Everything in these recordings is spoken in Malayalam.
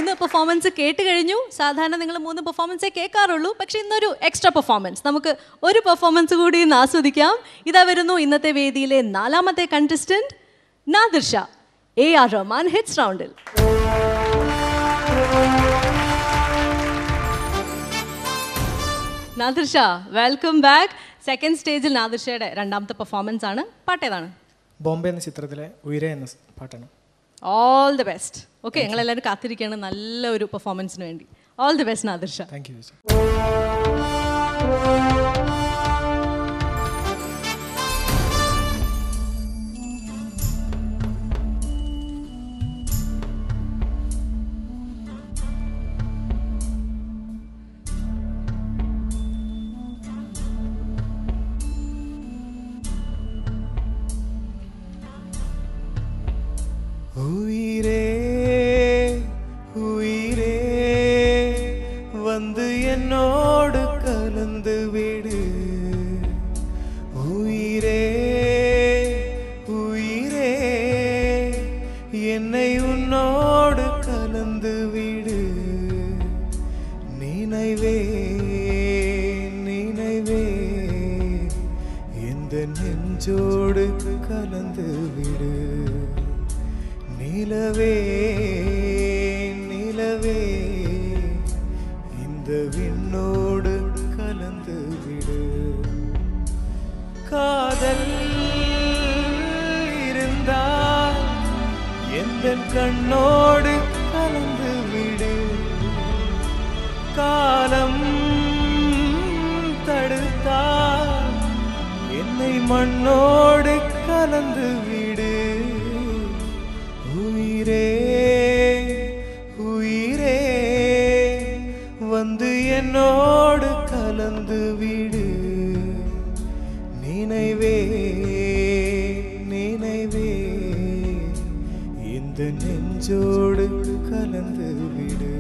3 പെർഫോമൻസ് കേട്ട് കഴിഞ്ഞു. സാധാരണ നിങ്ങൾ 3 പെർഫോമൻസേ കേൾക്കാറുള്ളൂ. പക്ഷേ ഇന്നൊരു എക്സ്ട്രാ പെർഫോമൻസ്, നമുക്ക് ഒരു പെർഫോമൻസ് കൂടി ഇന്ന് ആസ്വദിക്കാം. ഇതാ വരുന്നു ഇന്നത്തെ വേദിയിലെ 4ാമത്തെ contestant Nadir Shah. AR Rahman hits റൗണ്ടിൽ. Nadir Shah, welcome back. Second സ്റ്റേജിൽ നാദിർ ഷായുടെ 2ാമത്തെ പെർഫോമൻസ് ആണ്. പാട്ട് ഏതാണ്? ബോംബെ എന്ന ചിത്രത്തിലെ ഉയരെ എന്ന പാട്ടാണ്. All the best. ഓക്കെ, ഞങ്ങളെല്ലാവരും കാത്തിരിക്കുകയാണ് നല്ല ഒരു പെർഫോമൻസിന് വേണ്ടി. All the best Nadir Shah. Thank you. உயிரே உயிரே வந்து என்னோடு கலந்து விடு. உயிரே உயிரே என்னை உன்னோடு கலந்து விடு. நினைவே நினைவே இந்த நெஞ்சோடு கலந்து விடு. நிலவே நிலவே இந்த விண்ணோடு கலந்து விடு. காதல் இருந்தால் எந்த கண்ணோடு கலந்து விடு. காலம் தடுத்தால் என்னை மண்ணோடு கலந்து விடு. உயிரே உயிரே வந்து என்னோடு கலந்து விடு. நினைவே நினைவே இந்த நெஞ்சோடு கலந்து விடு.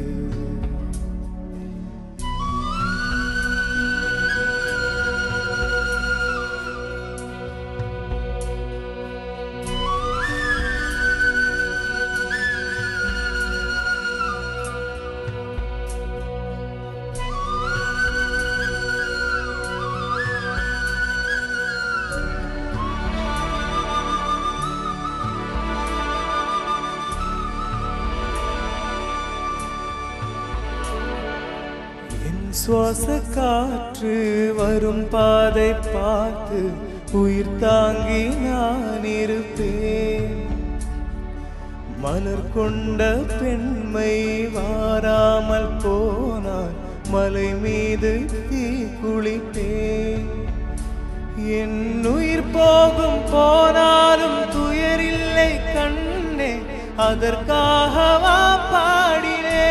சுவாச காற்று வரும் பாதை பார்த்து உயிர் தாங்கி நான் இருப்பேன். மலர் கொண்ட பெண்மை வாராமல் போனால் மலை மீது தீ குளிப்பேன். என் உயிர் போகும் போனாலும் துயரில்லை கண்ணே, அதற்காகவா பாடினேன்.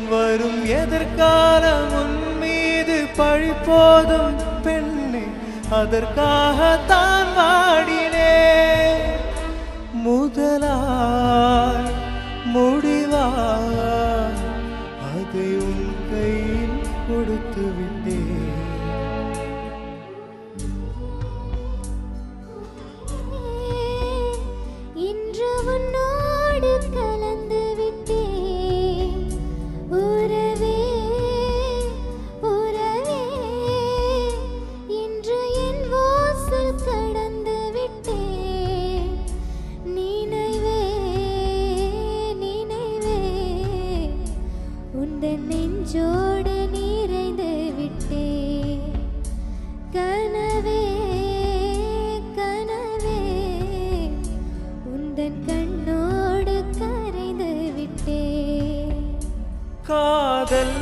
வரும் எதிர்காலம் உன் மீது பழி போதும் பெண்ணே, அதற்காகத்தான் வாடினேன். முதலாய் முடிவாய் அதை உன் கையில் கொடுத்து விட்டேன். இன்று உன்னோடு கலந்து விட்டேன். உறவே உறவே இன்று என் வாசல் கடந்து விட்டேன். நினைவே நினைவே உந்தன் நெஞ்சோடு நிறைந்து விட்டேன். கனவே கனவே உந்தன் கண்ணோடு கரைந்து விட்டேன். காதல்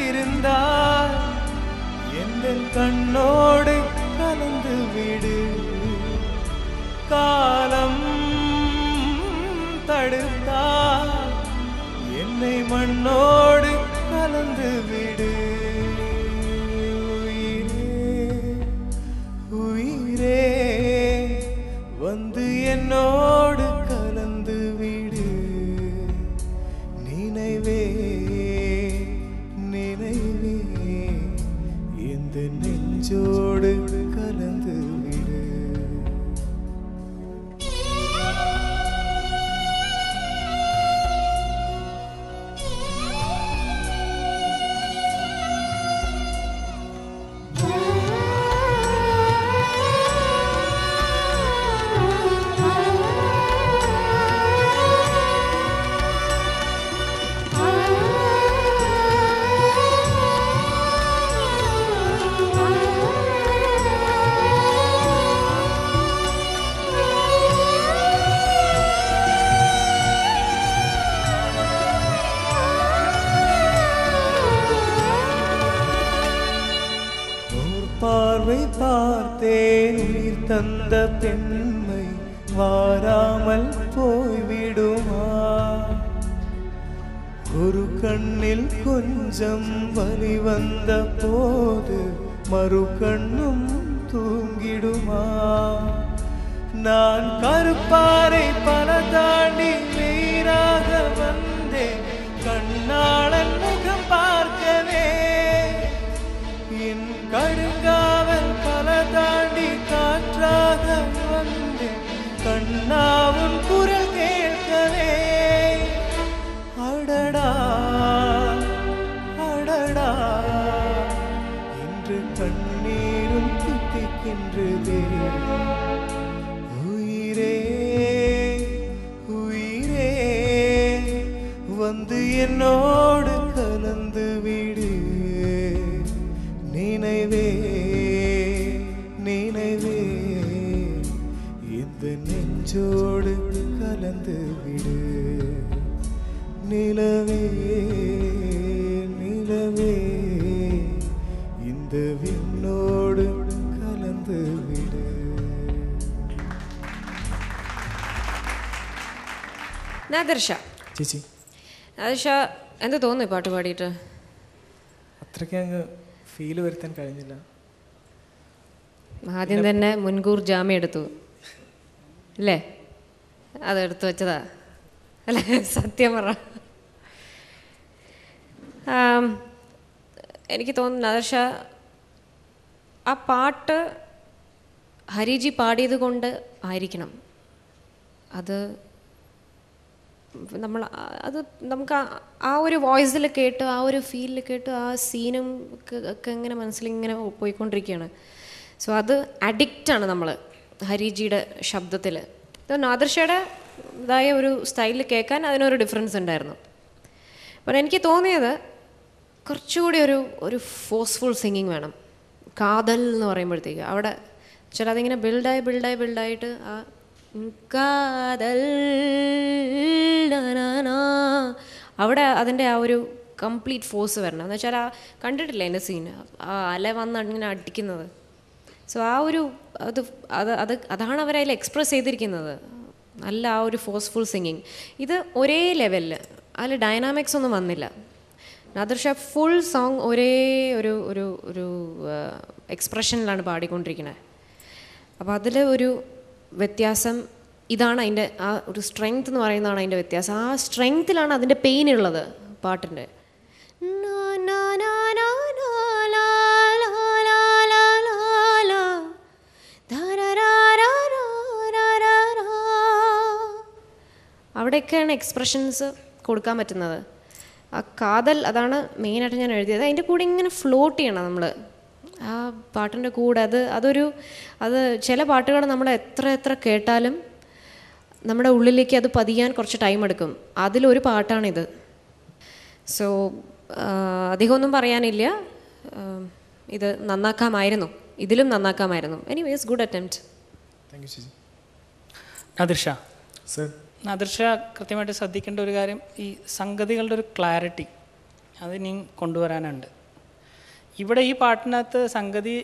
இருந்தால் எந்த கண்ணோடு கலந்து விடு. காலம் தடுத்தால் என்னை மண்ணோடு கலந்து விடு. உயிரே உயிரே வந்து என்னோடு கலந்து விடு. நினைவே நினைவே இந்த நெஞ்சோடு கலந்து விடு. தந்த பெண்மை வாராமல் போய்விடுமா? ஒரு கண்ணில் கொஞ்சம் வலி வந்த போது மறு கண்ணும் தூங்கிடுமா? நான் கருப்பாறை பல தாண்டி நீராக வந்தேன் கண்ணாளன் முகம் பார்க்கவே. என் கடுங்காவல் பல தாண்டி காற்றாக வந்தேன் கண்ணாவும் குரல் கேட்கவே. அடடா அடடா இன்று கண்ணீரும் தித்திக்கின்றதே. உயிரே உயிரே வந்து என்னோடு கலந்து விடு. நினைவே நினைவே இந்த நெஞ்சோடு கலந்து விடு. நிலவே நிலவே இந்த விண்ணோடு கலந்து விடு. നാദർഷ ചേച്ചി നാദർഷ എന്ത് തോന്നുന്നു പാട്ട് പാടിയിട്ട്? അത്രയ്ക്ക് അങ്ങ് ഫീല് വരുത്താൻ കഴിഞ്ഞില്ല. ആദ്യം തന്നെ മുൻകൂർ ജാമ്യം എടുത്തു അല്ലേ? അതെടുത്തു വെച്ചതാ അല്ലേ? സത്യം പറ. എനിക്ക് തോന്നുന്നു നാദർഷ ആ പാട്ട് ഹരിജി പാടിയത് കൊണ്ട് ആയിരിക്കണം അത്. അത് നമുക്ക് ആ ഒരു വോയിസിൽ കേട്ട് ആ ഒരു ഫീലിൽ കേട്ട് ആ സീനും ഒക്കെ ഇങ്ങനെ മനസ്സിലിങ്ങനെ പോയിക്കൊണ്ടിരിക്കുകയാണ്. സോ അത് അഡിക്റ്റാണ് നമ്മൾ ഹരിജിയുടെ ശബ്ദത്തിൽ. നാദർഷയുടെ ഇതായ ഒരു സ്റ്റൈലിൽ കേൾക്കാൻ അതിനൊരു ഡിഫറൻസ് ഉണ്ടായിരുന്നു. അപ്പോൾ എനിക്ക് തോന്നിയത് കുറച്ചുകൂടി ഒരു ഫോഴ്സ്ഫുൾ സിംഗിങ് വേണം. കാതൽ എന്ന് പറയുമ്പോഴത്തേക്ക് അവിടെ ചില അതിങ്ങനെ ബിൽഡായിട്ട് ആ കാതൽ അവിടെ അതിൻ്റെ ആ ഒരു കംപ്ലീറ്റ് ഫോഴ്സ് വരണം. എന്ന് വെച്ചാൽ ആ കണ്ടിട്ടില്ല എൻ്റെ സീൻ ആ അല വന്ന് അങ്ങനെ അടിക്കുന്നത്. സോ ആ ഒരു അതാണ് അവരതിൽ എക്സ്പ്രസ് ചെയ്തിരിക്കുന്നത്. നല്ല ആ ഒരു ഫോഴ്സ്ഫുൾ സിംഗിങ്. ഇത് ഒരേ ലെവലിൽ അതിൽ ഡൈനാമിക്സ് ഒന്നും വന്നില്ല. നാദർഷ ഫുൾ സോങ് ഒരേ ഒരു എക്സ്പ്രഷനിലാണ് പാടിക്കൊണ്ടിരിക്കുന്നത്. അപ്പോൾ അതിൽ ഒരു വ്യത്യാസം ഇതാണ് അതിൻ്റെ ആ ഒരു സ്ട്രെങ്ത് എന്ന് പറയുന്നതാണ് അതിൻ്റെ വ്യത്യാസം. ആ സ്ട്രെങ്ത്തിലാണ് അതിൻ്റെ പെയിൻ ഉള്ളത് പാട്ടിൻ്റെ. അവിടെയൊക്കെയാണ് എക്സ്പ്രഷൻസ് കൊടുക്കാൻ പറ്റുന്നത്. ആ കാതൽ അതാണ് മെയിനായിട്ട് ഞാൻ എഴുതിയത്. അതിൻ്റെ കൂടെ ഇങ്ങനെ ഫ്ലോട്ട് ചെയ്യണം നമ്മൾ ആ പാട്ടിൻ്റെ കൂടെ. അത് ചില പാട്ടുകൾ നമ്മൾ എത്ര കേട്ടാലും നമ്മുടെ ഉള്ളിലേക്ക് അത് പതിയാൻ കുറച്ച് ടൈം എടുക്കും. അതിലൊരു പാട്ടാണിത്. സോ അധികമൊന്നും പറയാനില്ല. ഇത് നന്നാക്കാമായിരുന്നു, ഇതിലും നന്നാക്കാമായിരുന്നു. Anyways good attempt. Thank you ചേച്ചി. നാദിർഷ സർ, നാദിർഷ കൃത്യമായിട്ട് ശ്രദ്ധിക്കേണ്ട ഒരു കാര്യം ഈ സംഗതികളുടെ ഒരു ക്ലാരിറ്റി അത് ഇനിയും കൊണ്ടുവരാനുണ്ട്. ഇവിടെ ഈ പാട്ടിനകത്ത് സംഗതി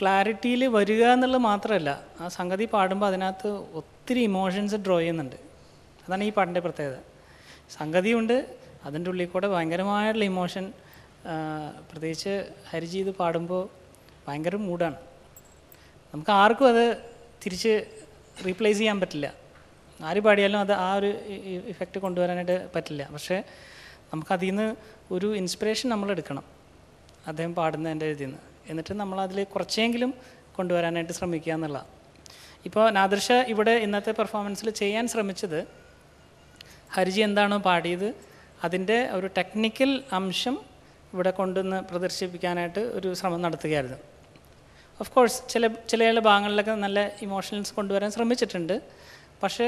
ക്ലാരിറ്റിയിൽ വരിക എന്നുള്ളത് മാത്രമല്ല, ആ സംഗതി പാടുമ്പോൾ അതിനകത്ത് ഒത്തിരി ഇമോഷൻസ് ഡ്രോ ചെയ്യുന്നുണ്ട്. അതാണ് ഈ പാട്ടിൻ്റെ പ്രത്യേകത. സംഗതിയുണ്ട്, അതിൻ്റെ ഉള്ളിൽ കൂടെ ഭയങ്കരമായിട്ടുള്ള ഇമോഷൻ. പ്രത്യേകിച്ച് ഹരിജി ഇത് പാടുമ്പോൾ ഭയങ്കര മൂഡാണ്. നമുക്ക് ആർക്കും അത് തിരിച്ച് റീപ്ലേസ് ചെയ്യാൻ പറ്റില്ല. ആര് പാടിയാലും അത് ആ ഒരു ഇഫക്റ്റ് കൊണ്ടുവരാനായിട്ട് പറ്റില്ല. പക്ഷേ നമുക്കതിൽ നിന്ന് ഒരു ഇൻസ്പിറേഷൻ നമ്മൾ എടുക്കണം, അദ്ദേഹം പാടുന്നതിൻ്റെ ഇതിൽ നിന്ന്. എന്നിട്ട് നമ്മളതിൽ കുറച്ചെങ്കിലും കൊണ്ടുവരാനായിട്ട് ശ്രമിക്കുക എന്നുള്ളതാണ്. ഇപ്പോൾ നാദിർഷ ഇവിടെ ഇന്നത്തെ പെർഫോമൻസിൽ ചെയ്യാൻ ശ്രമിച്ചത് ഹരിജി എന്താണോ പാടിയത് അതിൻ്റെ ഒരു ടെക്നിക്കൽ അംശം ഇവിടെ കൊണ്ടുവന്ന് പ്രദർശിപ്പിക്കാനായിട്ട് ഒരു ശ്രമം നടത്തുകയായിരുന്നു. ഓഫ് കോഴ്സ് ചില ഭാഗങ്ങളിലൊക്കെ നല്ല ഇമോഷൻസ് കൊണ്ടുവരാൻ ശ്രമിച്ചിട്ടുണ്ട്. പക്ഷേ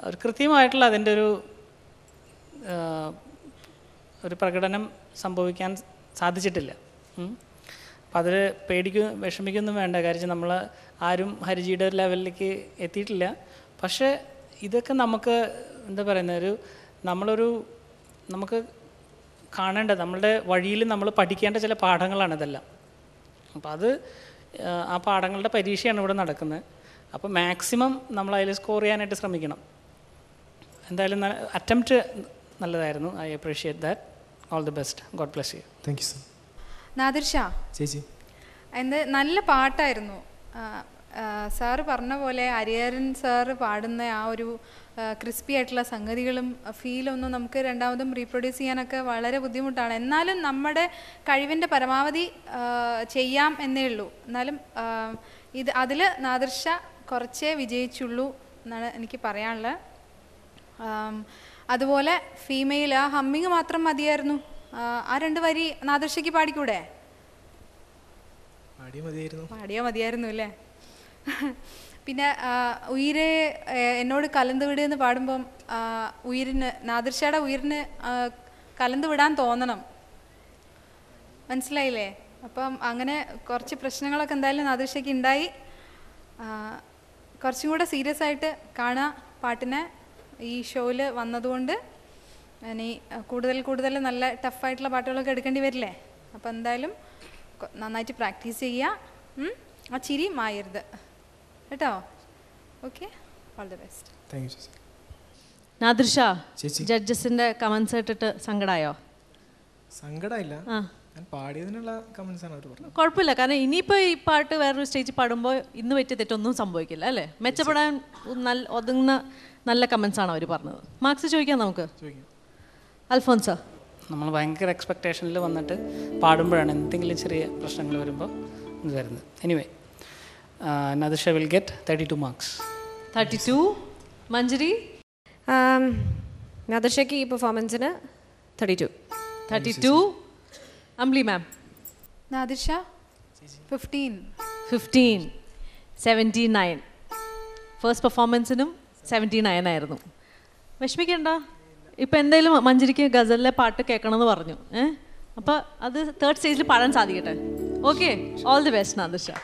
ഒരു കൃത്യമായിട്ടുള്ള അതിൻ്റെ ഒരു പ്രകടനം സംഭവിക്കാൻ സാധിച്ചിട്ടില്ല. അപ്പം അതിൽ വിഷമിക്കൊന്നും വേണ്ട. കാര്യം നമ്മൾ ആരും ഹരിജിയുടെ ഒരു ലെവലിലേക്ക് എത്തിയിട്ടില്ല. പക്ഷേ ഇതൊക്കെ നമുക്ക് എന്താ പറയുന്നത്, നമുക്ക് കാണേണ്ട, നമ്മളുടെ വഴിയിൽ നമ്മൾ പഠിക്കേണ്ട ചില പാഠങ്ങളാണ് ഇതെല്ലാം. അപ്പം ആ പാഠങ്ങളുടെ പരീക്ഷയാണ് ഇവിടെ നടക്കുന്നത്. അപ്പോൾ മാക്സിമം നമ്മൾ അതിൽ സ്കോർ ചെയ്യാനായിട്ട് ശ്രമിക്കണം. എന്തായാലും അറ്റംപ്റ്റ് നല്ലതായിരുന്നു. I appreciate that. All the best. God bless you. Thank you sir. Nadir Shah, ചേച്ചി നല്ല പാട്ടായിരുന്നു. സാറ് പറഞ്ഞ പോലെ ഹരിഹരൻ സാറ് പാടുന്ന ആ ഒരു ക്രിസ്പി ആയിട്ടുള്ള സംഗതികളും ഫീലൊന്നും നമുക്ക് രണ്ടാമതും റീപ്രൊഡ്യൂസ് ചെയ്യാനൊക്കെ വളരെ ബുദ്ധിമുട്ടാണ്. എന്നാലും നമ്മുടെ കഴിവിൻ്റെ പരമാവധി ചെയ്യാം എന്നേ ഉള്ളൂ. എന്നാലും അതിൽ നാദിർ ഷാ കുറച്ചേ വിജയിച്ചുള്ളൂ എന്നാണ് എനിക്ക് പറയാനുള്ളത്. അതുപോലെ ഫീമെയിൽ ആ ഹമ്മിങ് മാത്രം മതിയായിരുന്നു. ആ 2 വരി നാദിർ ഷയ്ക്ക് പാടിക്കൂടെ? പാടിയാ മതിയായിരുന്നു അല്ലേ? പിന്നെ ഉയിരെ എന്നോട് കലந்து വിട് എന്ന് പാടുമ്പം ഉയിരിന് നാദിർ ഷായുടെ ഉയിരിന് കലந்து വിടാൻ തോന്നണം. മനസ്സിലായില്ലേ? അപ്പം അങ്ങനെ കുറച്ച് പ്രശ്നങ്ങളൊക്കെ എന്തായാലും നാദിർ ഷയ്ക്ക് ഉണ്ടായി. കുറച്ചും കൂടെ സീരിയസ് ആയിട്ട് കാണുക പാട്ടിനെ. ഈ ഷോയിൽ വന്നതുകൊണ്ട് ഇനി കൂടുതൽ നല്ല ടഫായിട്ടുള്ള പാട്ടുകളൊക്കെ എടുക്കേണ്ടി വരില്ലേ? അപ്പോൾ എന്തായാലും നന്നായിട്ട് പ്രാക്ടീസ് ചെയ്യുക. ആ ചിരി മായരുത് കേട്ടോ. Okay, all the best. Thank you ചേച്ചി. നാദിർ ഷാ, ചേച്ചി ജഡ്ജസിന്റെ കമന്റ്സ് കേട്ടിട്ട് സങ്കടമായോ? സങ്കടമില്ല, ഞാൻ പാടിയതിനുള്ള കമന്റ്സ് ആണ് അവർ പറഞ്ഞത്. കുഴപ്പമില്ല, കാരണം ഇനിയിപ്പോൾ ഈ പാട്ട് വേറൊരു സ്റ്റേജിൽ പാടുമ്പോൾ ഇന്ന് പറ്റിയ തെറ്റൊന്നും സംഭവിക്കില്ല അല്ലേ? മെച്ചപ്പെടാൻ ഒതുങ്ങുന്ന നല്ല കമന്റ്സ് ആണ് അവർ പറഞ്ഞത്. മാർക്സ് ചോദിക്കാം നമുക്ക്. അൽഫോൻസ, നമ്മൾ ഭയങ്കര എക്സ്പെക്റ്റേഷനിൽ വന്നിട്ട് പാടുമ്പോഴാണ് എന്തെങ്കിലും ചെറിയ പ്രശ്നങ്ങൾ വരുമ്പോൾ ഇത് വരുന്നത്. Anyway, Nadir Shah will get 32 marks. 32. Manjari? Nadir ഷയ്ക്ക് ഈ പെർഫോമൻസിന് 32. 32. അംബ്ലി മാം? നാദിർ ഷാ 15. 15. 79. ഫസ്റ്റ് പെർഫോമൻസിനും 79 ആയിരുന്നു. വിഷമിക്കണ്ട, ഇപ്പം എന്തായാലും മഞ്ജരിക്ക് ഗസലിലെ പാട്ട് കേൾക്കണമെന്ന് പറഞ്ഞു. അപ്പോൾ അത് 3rd സ്റ്റേജിൽ പാടാൻ സാധിക്കട്ടെ. Okay, all the best Nadir Shah.